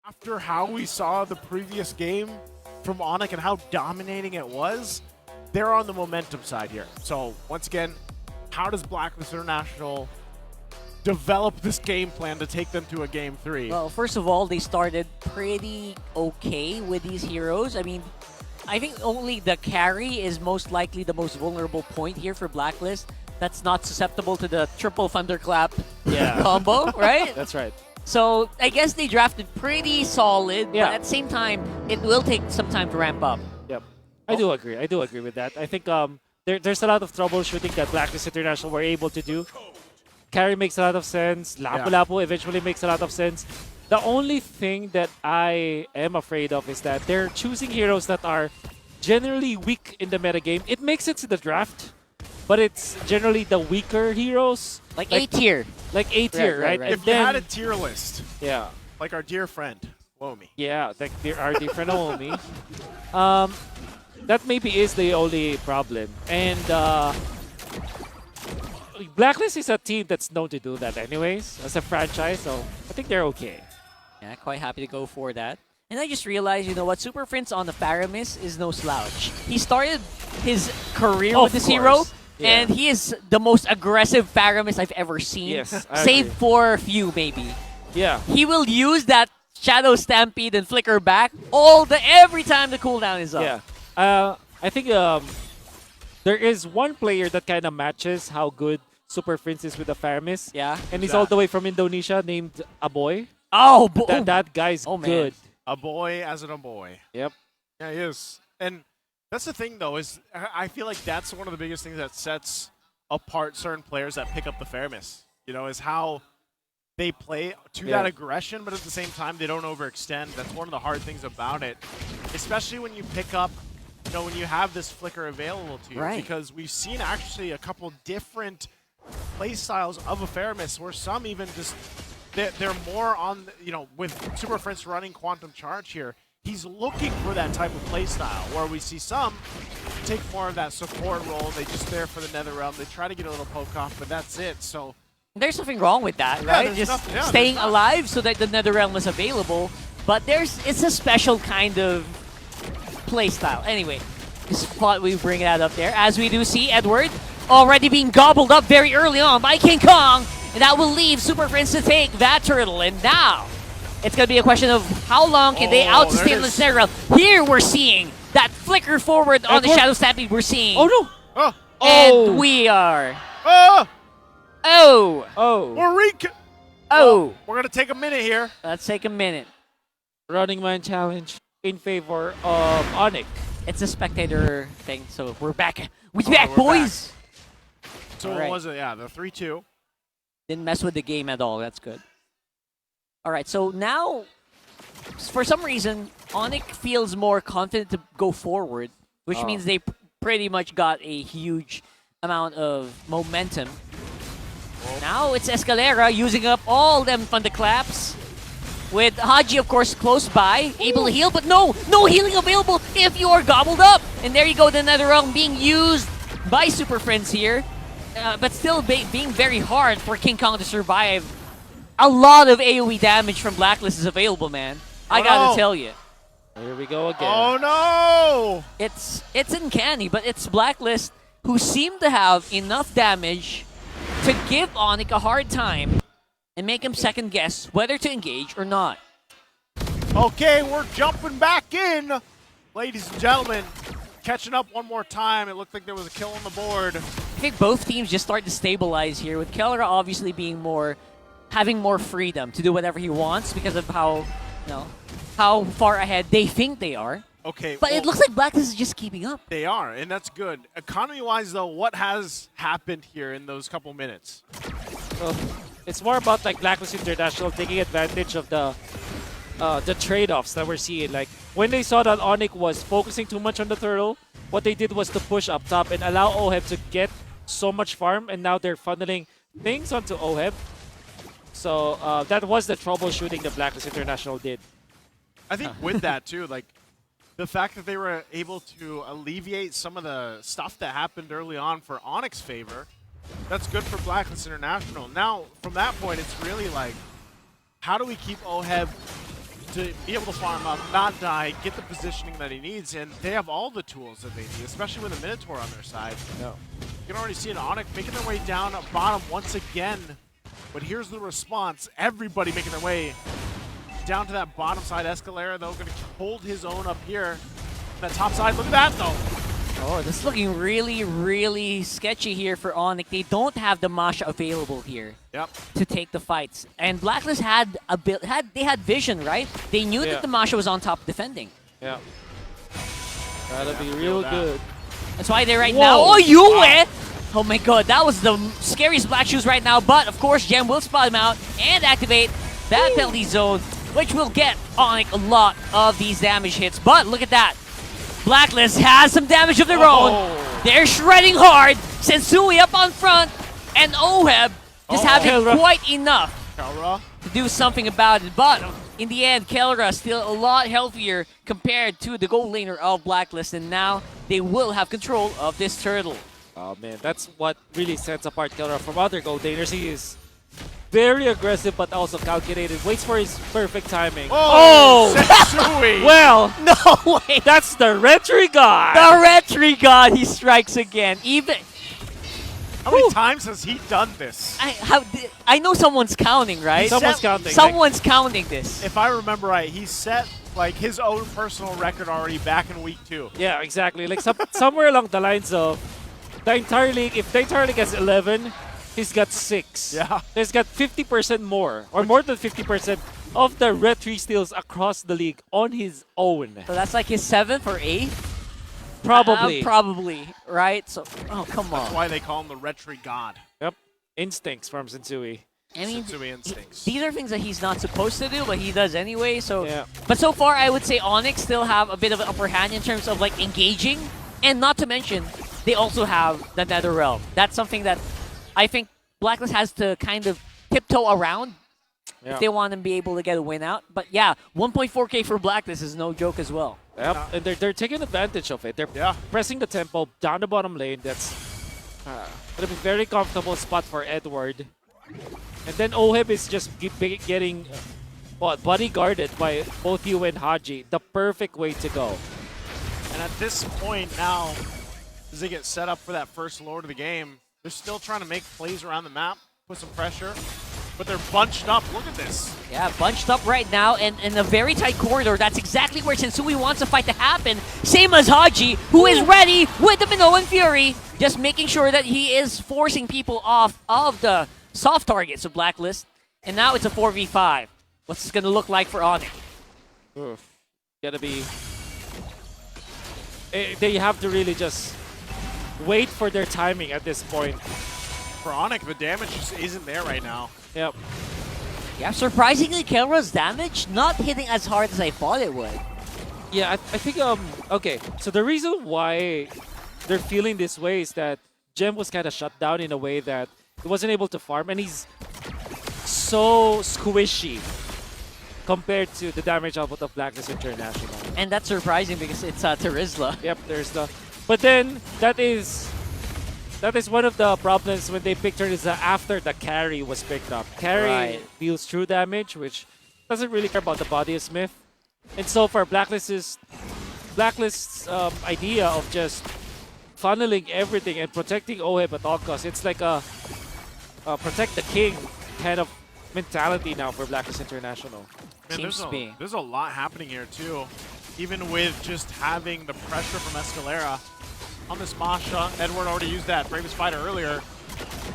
after how we saw the previous game from ONIC and how dominating it was, they're on the momentum side here. So once again, how does Blacklist International develop this game plan to take them to a game 3? Well, first of all, they started pretty okay with these heroes. I mean, I think only the carry is most likely the most vulnerable point here for Blacklist. That's not susceptible to the triple thunderclap combo, right? That's right. So I guess they drafted pretty solid, Yeah. but at the same time, it will take some time to ramp up. Yep. I do agree. I do agree with that. I think there's a lot of troubleshooting that Blacklist International were able to do. Carry makes a lot of sense. Lapu-Lapu eventually makes a lot of sense. The only thing that I am afraid of is that they're choosing heroes that are generally weak in the metagame. It makes sense in the draft, but it's generally the weaker heroes. Like A tier. Like A tier, right? right. And If you had a tier list, yeah. like our dear friend, Womi. Yeah, like there are different Omi. That maybe is the only problem. And Blacklist is a team that's known to do that anyways, as a franchise, so I think they're okay. Yeah, quite happy to go for that. And I just realized, you know what, Super Prince on the Faramis is no slouch. He started his career with this hero, Yeah. and he is the most aggressive Faramis I've ever seen. Yes, I save agree. for a few, maybe. Yeah. He will use that Shadow Stampede and Flicker back every time the cooldown is up. Yeah. I think there is one player that kind of matches how good Super Prince is with the Faramis. Yeah. And he's all the way from Indonesia, named Aboy. Oh, That guy's man. good. A boy as in a boy. Yep. Yeah, he is. And that's the thing, though, is I feel like that's one of the biggest things that sets apart certain players that pick up the Faramis, you know, is how they play to that aggression, but at the same time, they don't overextend. That's one of the hard things about it, especially when you pick up, you know, when you have this flicker available to you. Right. Because we've seen actually a couple different play styles of a Faramis where some even just, they're more on, you know, with Super Prince running Quantum Charge here, he's looking for that type of play style where we see some take more of that support role. They just there for the Nether Realm. They try to get a little poke off, but that's it. So There's nothing wrong with that, Yeah, right? there's Just nothing- yeah, staying there's not. alive so that the Nether Realm is available. But it's a special kind of play style. Anyway, just thought we bring that up there. As we do see Edward already being gobbled up very early on by King Kong. And that will leave Super Prince to take that turtle. And now, it's going to be a question of how long can they Oh, outsustain there it the is. Nether Realm. Here we're seeing that flicker forward on the Edward. Shadow Stampede. We're seeing. Oh no! oh, And we are. oh, Oh! Oh! we're gonna take a minute here. Let's take a minute. Running Man challenge in favor of ONIC. It's a spectator thing, so we're back. We're Oh, back, we're boys! So All what right. was it? Yeah, the 3-2. Didn't mess with the game at all. That's good. All right, so now, for some reason, ONIC feels more confident to go forward, which means they pretty much got a huge amount of momentum. Now it's Escalera using up all them thunderclaps. With Haji, of course, close by, able to heal, but no healing available if you are gobbled up. And there you go, the Nether Realm being used by Super Friends here, but still being very hard for King Kong to survive. A lot of AoE damage from Blacklist is available, man. I gotta tell you. Here we go again. Oh no! It's uncanny, but it's Blacklist who seem to have enough damage to give ONIC a hard time and make him second guess whether to engage or not. Okay, we're jumping back in. Ladies and gentlemen, catching up one more time. It looked like there was a kill on the board. I think both teams just start to stabilize here, with Kellera obviously having more freedom to do whatever he wants because of how far ahead they think they are. Okay, But well, it looks like Blacklist is just keeping up. they are, and that's good. Economy-wise, though, what has happened here in those couple minutes? So, it's more about like Blacklist International taking advantage of the trade-offs that we're seeing. Like when they saw that ONIC was focusing too much on the turtle, what they did was to push up top and allow OHEB to get so much farm, and now they're funneling things onto OHEB. So that was the troubleshooting that Blacklist International did. I think with that, too, like, the fact that they were able to alleviate some of the stuff that happened early on for ONIC's favor, that's good for Blacklist International. Now, from that point, it's really like, how do we keep OHEB to be able to farm up, not die, get the positioning that he needs, and they have all the tools that they need, especially with the Minotaur on their side. Yeah. You can already see an ONIC making their way down bottom once again. But here's the response. Everybody making their way down to that bottom side. Escalera, though, going to hold his own up here. That top side, look at that, though. Oh, this is looking really, really sketchy here for ONIC. They don't have the Masha available here to take the fights. And Blacklist had they had vision, right? They knew that the Masha was on top defending. Yeah. Gotta be real good. That's why they're right now. Oh, Yue! Oh my god, that was the scariest Black Shoes right now. But of course, Gem will spot him out and activate that penalty zone, which will get ONIC a lot of these damage hits. But look at that. Blacklist has some damage of their own. They're shredding hard. Sensui up on front. And Oheb just having quite enough to do something about it. But in the end, Kelra still a lot healthier compared to the gold laner of Blacklist. And now they will have control of this turtle. Oh man, that's what really sets apart Kelra from other gold laners. He is very aggressive but also calculated. Waits for his perfect timing. Sensui! Well, No way! that's the Retry God! The Retry God, he strikes again. Even How many times has he done this? I know someone's counting, right? Someone's counting. Someone's counting this. If I remember right, he set like his own personal record already back in week 2. Yeah, exactly. Like somewhere along the lines of the entire league, if the entire league has 11, he's got 6. Yeah. He's got 50% more, or more than 50% of the Retry steals across the league on his own. So that's like his 7th or 8th? Probably. Probably, right? So, oh, come on. That's why they call him the Retry God. Yep. Instincts from Sensui. I mean, Sensui instincts. these are things that he's not supposed to do, but he does anyway. So, Yeah. But so far, I would say ONIC still have a bit of an upper hand in terms of like engaging, and not to mention, they also have the Nether Realm. That's something that I think Blacklist has to kind of tiptoe around if they want to be able to get a win out. But yeah, 1.4K for Blacklist is no joke as well. Yep. And they're taking advantage of it. They're pressing the tempo down the bottom lane. That's going to be very comfortable spot for Edward. And then Oheb is just getting bodyguarded by both you and Haji. The perfect way to go. And at this point now, as they get set up for that first Lord of the game, they're still trying to make plays around the map, put some pressure, but they're bunched up. Look at this. Yeah, bunched up right now and in a very tight corridor. That's exactly where Sensui wants the fight to happen. Same as Haji, who is ready with the Minoan Fury, just making sure that he is forcing people off of the soft targets of Blacklist. And now it's a 4v5. What's this going to look like for ONIC? Gotta be... They have to really just wait for their timing at this point. For ONIC, the damage just isn't there right now. Yep. Yeah, surprisingly, Kelra's damage not hitting as hard as I thought it would. Yeah, I think, okay, so the reason why they're feeling this way is that Gem was kind of shut down in a way that he wasn't able to farm, and he's so squishy compared to the damage output of Blacklist International. And that's surprising because it's Terizla. Yep, there's the... But then, that is one of the problems when they picked her is that after the carry was picked up. Carry deals true damage, which doesn't really care about the body of Smith. And so far, Blacklist's idea of just funneling everything and protecting Oheb at all costs, it's like a protect the king kind of mentality now for Blacklist International. Man, Seems to be. there's a lot happening here too. Even with just having the pressure from Escalera on this Masha. Edward already used that Bravest Fighter earlier.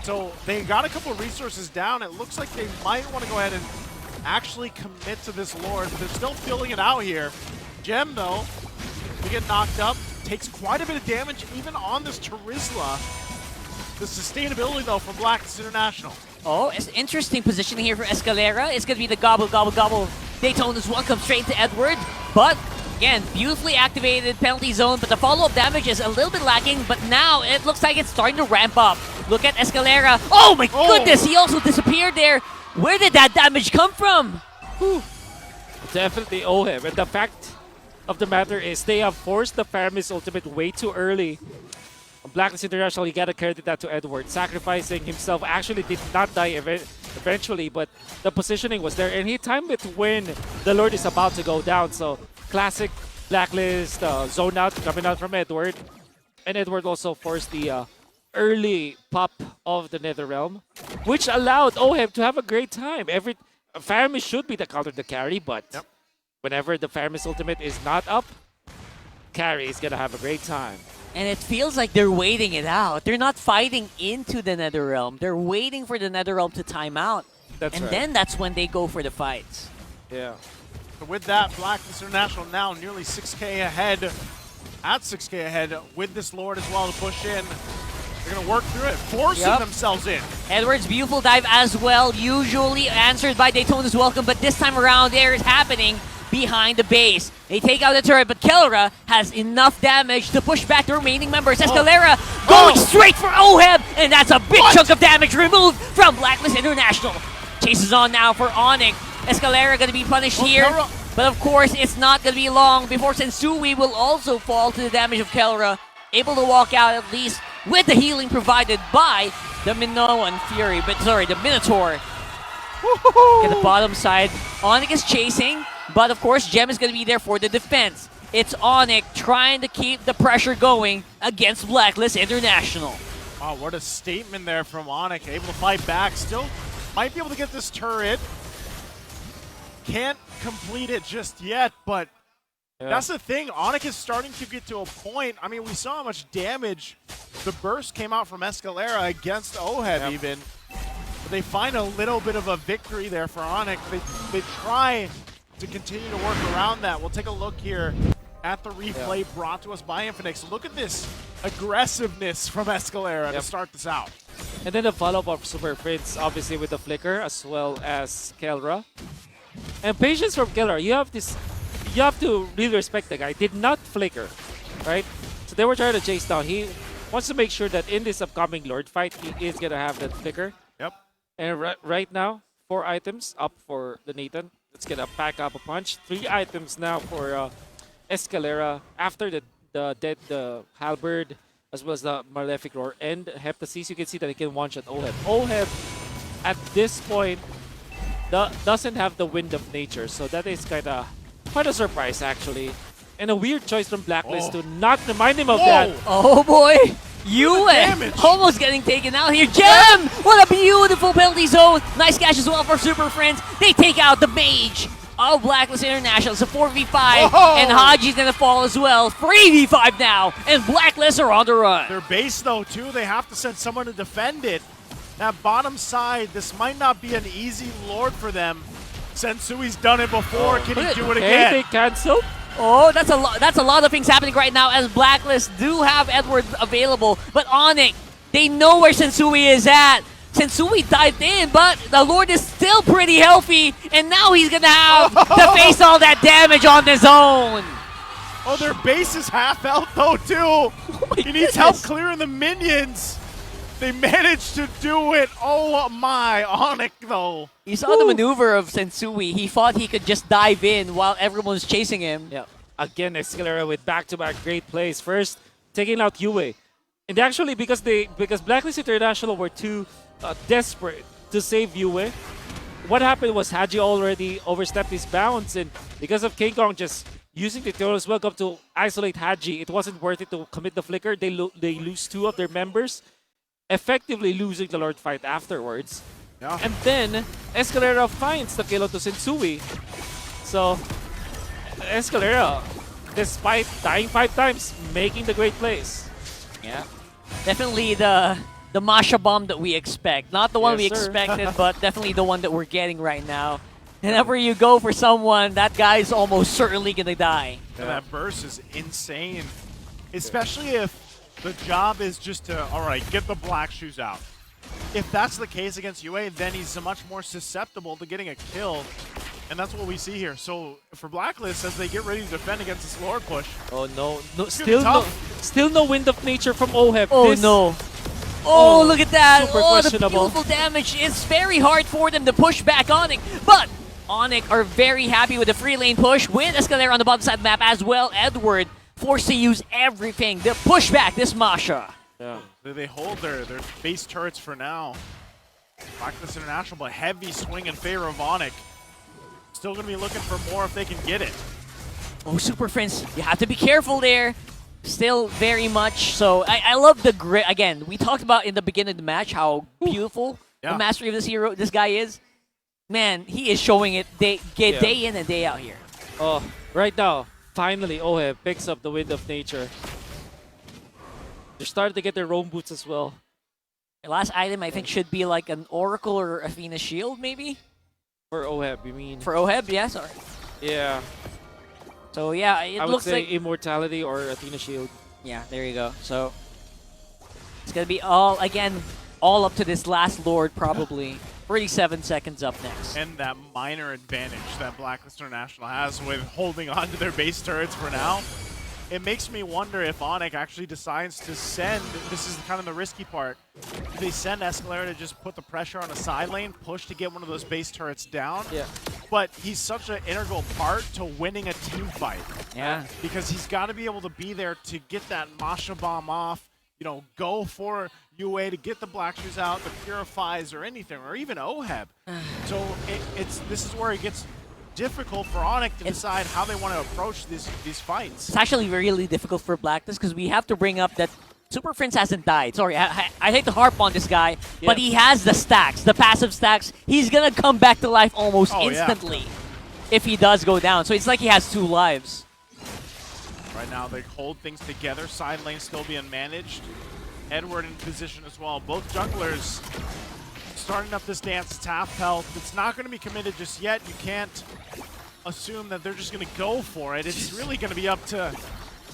So they got a couple of resources down. It looks like they might want to go ahead and actually commit to this Lord, but they're still filling it out here. Gem, though, to get knocked up, takes quite a bit of damage even on this Terizla. The sustainability, though, from Blacklist International. Oh, it's interesting positioning here for Escalera. It's going to be the gobble, gobble, gobble. Daytona's one comes straight to Edward, but again, beautifully activated penalty zone, but the follow-up damage is a little bit lacking, but now it looks like it's starting to ramp up. Look at Escalera. Oh my goodness, he also disappeared there. Where did that damage come from? Whew. Definitely Oheb, and the fact of the matter is they have forced the Faramis ultimate way too early. On Blacklist International, you gotta credit that to Edward. Sacrificing himself, actually did not die eventually, but the positioning was there, and he timed it when the Lord is about to go down. So classic Blacklist zone out coming out from Edward, and Edward also forced the early pop of the Netherrealm, which allowed OHEB to have a great time. Faramis should be the counter to carry, but whenever the Faramis ultimate is not up, carry is gonna have a great time. And it feels like they're waiting it out. They're not fighting into the Netherrealm. They're waiting for the Netherrealm to time out. That's right. Then that's when they go for the fights. Yeah. So with that, Blacklist International now nearly 6K ahead, at 6K ahead with this Lord as well to push in. They're going to work through it, forcing themselves in. Edward's beautiful dive as well, usually answered by Daytona's welcome, but this time around there is happening behind the base. They take out the turret, but Kelra has enough damage to push back the remaining members. Escalera going straight for OHEB, and that's a big chunk of damage removed from Blacklist International. Chases on now for ONIC. Escalera going to be punished here, but of course it's not going to be long before Sensui will also fall to the damage of Kelra, able to walk out at least with the healing provided by the Minoan Fury, the Minotaur. At the bottom side, ONIC is chasing, but of course Gem is going to be there for the defense. It's ONIC trying to keep the pressure going against Blacklist International. Oh, what a statement there from ONIC, able to fight back, still might be able to get this turret. Can't complete it just yet, but that's the thing. ONIC is starting to get to a point. I mean, we saw how much damage the burst came out from Escalera against OHEB even. But they find a little bit of a victory there for ONIC. They try to continue to work around that. We'll take a look here at the replay brought to us by Infinix. Look at this aggressiveness from Escalera to start this out. And then the follow-up of Super Prince, obviously with the flicker as well as Kelra. And patience from Kelra. You have to really respect the guy. Did not flicker, right? So they were trying to chase down. He wants to make sure that in this upcoming Lord fight, he is gonna have that flicker. Yep. And right now, 4 items up for the Nathan. It's gonna pack up a punch. 3 items now for Escalera after the Halberd, as well as the Malefic Roar and Heptasis. You can see that he can one-shot OHEB. OHEB, at this point, doesn't have the Wind of Nature, so that is quite a surprise, actually. And a weird choice from Blacklist to not remind him of that. Oh boy! Yue almost getting taken out here. Gem! What a beautiful penalty zone. Nice catch as well for Super Friends. They take out the mage of Blacklist International. It's a 4v5, and Haji's gonna fall as well. 3v5 now, and Blacklist are on the run. Their base, though, too, they have to send someone to defend it. That bottom side, this might not be an easy Lord for them. Sensui's done it before. Can he do it again? They cancel. Oh, that's a lot of things happening right now as Blacklist do have Edward available, but ONIC, they know where Sensui is at. Sensui dived in, but the Lord is still pretty healthy, and now he's gonna have to face all that damage on his own. Oh, their base is half health though too. He needs help clearing the minions. They managed to do it. Oh my, ONIC though. You saw the maneuver of Sensui. He thought he could just dive in while everyone was chasing him. Yeah. Again, Escalera with back-to-back great plays. First, taking out Yue. And actually, because Blacklist International were too desperate to save Yue, what happened was Haji already overstepped his bounds, and because of King Kong just using the Tutorial's Welcome to isolate Haji, it wasn't worth it to commit the flicker. They lose 2 of their members, effectively losing the Lord fight afterwards. Yeah. And then Escalera finds the kill to Sensui. So Escalera, despite dying 5 times, making the great plays. Yeah. Definitely the Masha bomb that we expect. Not the one we expected, but definitely the one that we're getting right now. Whenever you go for someone, that guy's almost certainly gonna die. And that burst is insane. Especially if the job is just to, alright, get the black shoes out. If that's the case against UA, then he's much more susceptible to getting a kill. And that's what we see here. So for Blacklist, as they get ready to defend against this Lord push. Oh no, still no Wind of Nature from OHEB. Oh no. Oh, look at that. Super Oh, the questionable. beautiful damage. It's very hard for them to push back ONIC, but ONIC are very happy with the free lane push with Escalera on the bottom side of the map as well. Edward forced to use everything to push back this Masha. Yeah. They hold their base turrets for now. Blacklist International, but heavy swing in favor of ONIC. Still going to be looking for more if they can get it. Oh, Super Friends, you have to be careful there. Still very much so. I love the grit. Again, we talked about in the beginning of the match how beautiful the mastery of this hero, this guy is. Man, he is showing it day in and day out here. Oh, right now, finally, OHEB picks up the Wind of Nature. They're starting to get their roam boots as well. The last item, I think, should be like an Oracle or Athena Shield, maybe? For OHEB, you mean? For OHEB, yeah, sorry. Yeah. So, yeah, it I would looks say like... Immortality or Athena Shield. Yeah, there you go. So, it's going to be all, again, all up to this last Lord, probably. 37 seconds up next. And that minor advantage that Blacklist International has with holding on to their base turrets for now. It makes me wonder if ONIC actually decides to send, this is kind of the risky part, do they send Escalera to just put the pressure on a side lane, push to get one of those base turrets down? Yeah. But he's such an integral part to winning a team fight. Yeah. Because he's got to be able to be there to get that Masha bomb off, you know, go for UA to get the Black Shoes out, the Purifies or anything, or even OHEB. So this is where it gets difficult for ONIC to decide how they want to approach these fights. It's actually really difficult for Blacklist because we have to bring up that Super Prince hasn't died. Sorry, I hate to harp on this guy, but he has the stacks, the passive stacks. He's going to come back to life almost instantly if he does go down. So it's like he has 2 lives. Right now, they hold things together. Side lane still being managed. Edward in position as well. Both junglers starting up this dance. It's half health. It's not going to be committed just yet. You can't assume that they're just going to go for it. It's really going to be up to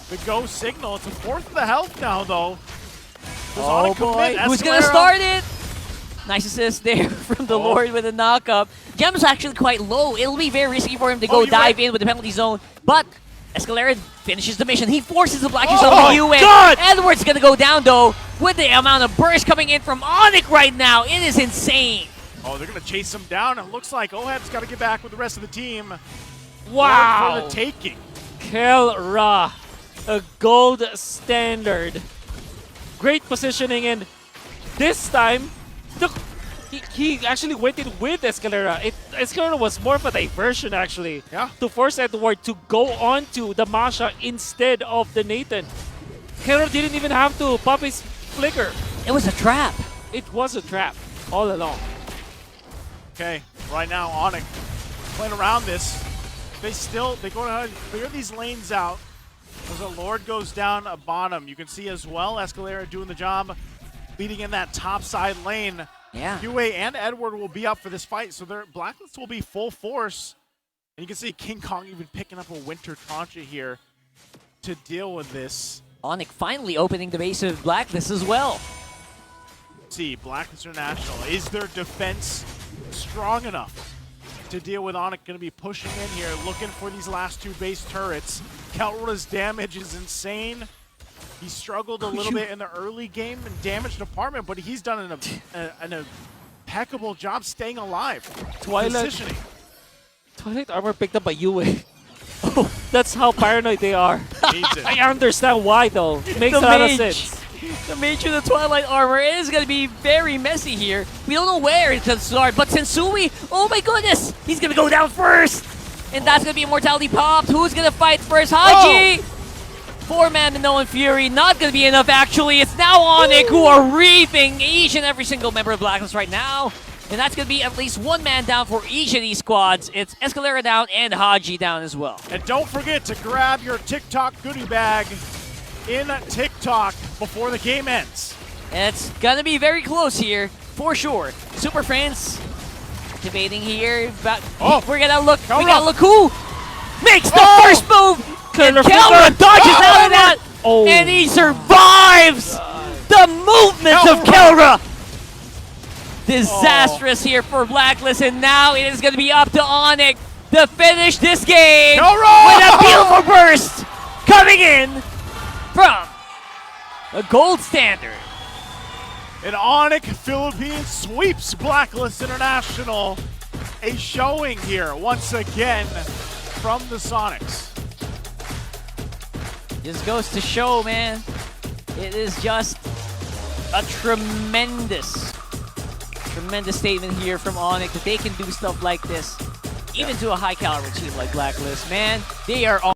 the go signal. It's a fourth of the health now, though. Oh boy, who's going to start it? Nice assist there from the Lord with a knock-up. Gem's actually quite low. It'll be very risky for him to go dive in with the penalty zone, but Escalera finishes the mission. He forces the Black Shoes on the UN. Edward's going to go down, though, with the amount of burst coming in from ONIC right now. It is insane. Oh, they're going to chase him down. It looks like OHEB's got to get back with the rest of the team. Wow. For the taking. Kelra, a gold standard. Great positioning, and this time, he actually went in with Escalera. Escalera was more of a diversion, actually, to force Edward to go on to the Masha instead of the Nathan. Kelra didn't even have to pop his flicker. It was a trap. It was a trap all along. Okay, right now ONIC playing around this. They go ahead and clear these lanes out. As the Lord goes down a bottom, you can see as well Escalera doing the job, leading in that top side lane. Yeah. UA and Edward will be up for this fight, so their Blacklist will be full force. And you can see King Kong even picking up a Winter Trancha here to deal with this. ONIC finally opening the base of Blacklist as well. See, Blacklist International, is their defense strong enough to deal with ONIC? Going to be pushing in here, looking for these last 2 base turrets. Kelra's damage is insane. He struggled a little bit in the early game in damage department, but he's done an impeccable job staying alive. Positioning. Twilight armor picked up by UA. Oh, that's how paranoid they are. I understand why, though. It makes a lot of sense. The mage of the Twilight armor is going to be very messy here. We don't know where it's going to start, but Sensui, oh my goodness, he's going to go down first. And that's going to be Immortality popped. Who's going to fight first? Haji! 4-man Minoan Fury, not going to be enough actually. It's now ONIC who are reaping each and every single member of Blacklist right now. And that's going to be at least 1 man down for each of these squads. It's Escalera down and Haji down as well. And don't forget to grab your TikTok goodie bag in TikTok before the game ends. And it's going to be very close here, for sure. Super Friends debating here. But we're going to look. We got to look who makes the first move. And Kelra dodges out of that. And he survives the movement of Kelra. Disastrous here for Blacklist. And now it is going to be up to ONIC to finish this game with a beautiful burst coming in from a gold standard. And ONIC Philippines sweeps Blacklist International. A showing here once again from the Sonics. This goes to show, man, it is just a tremendous Tremendous statement here from ONIC that they can do stuff like this, even to a high caliber team like Blacklist. Man, they are on.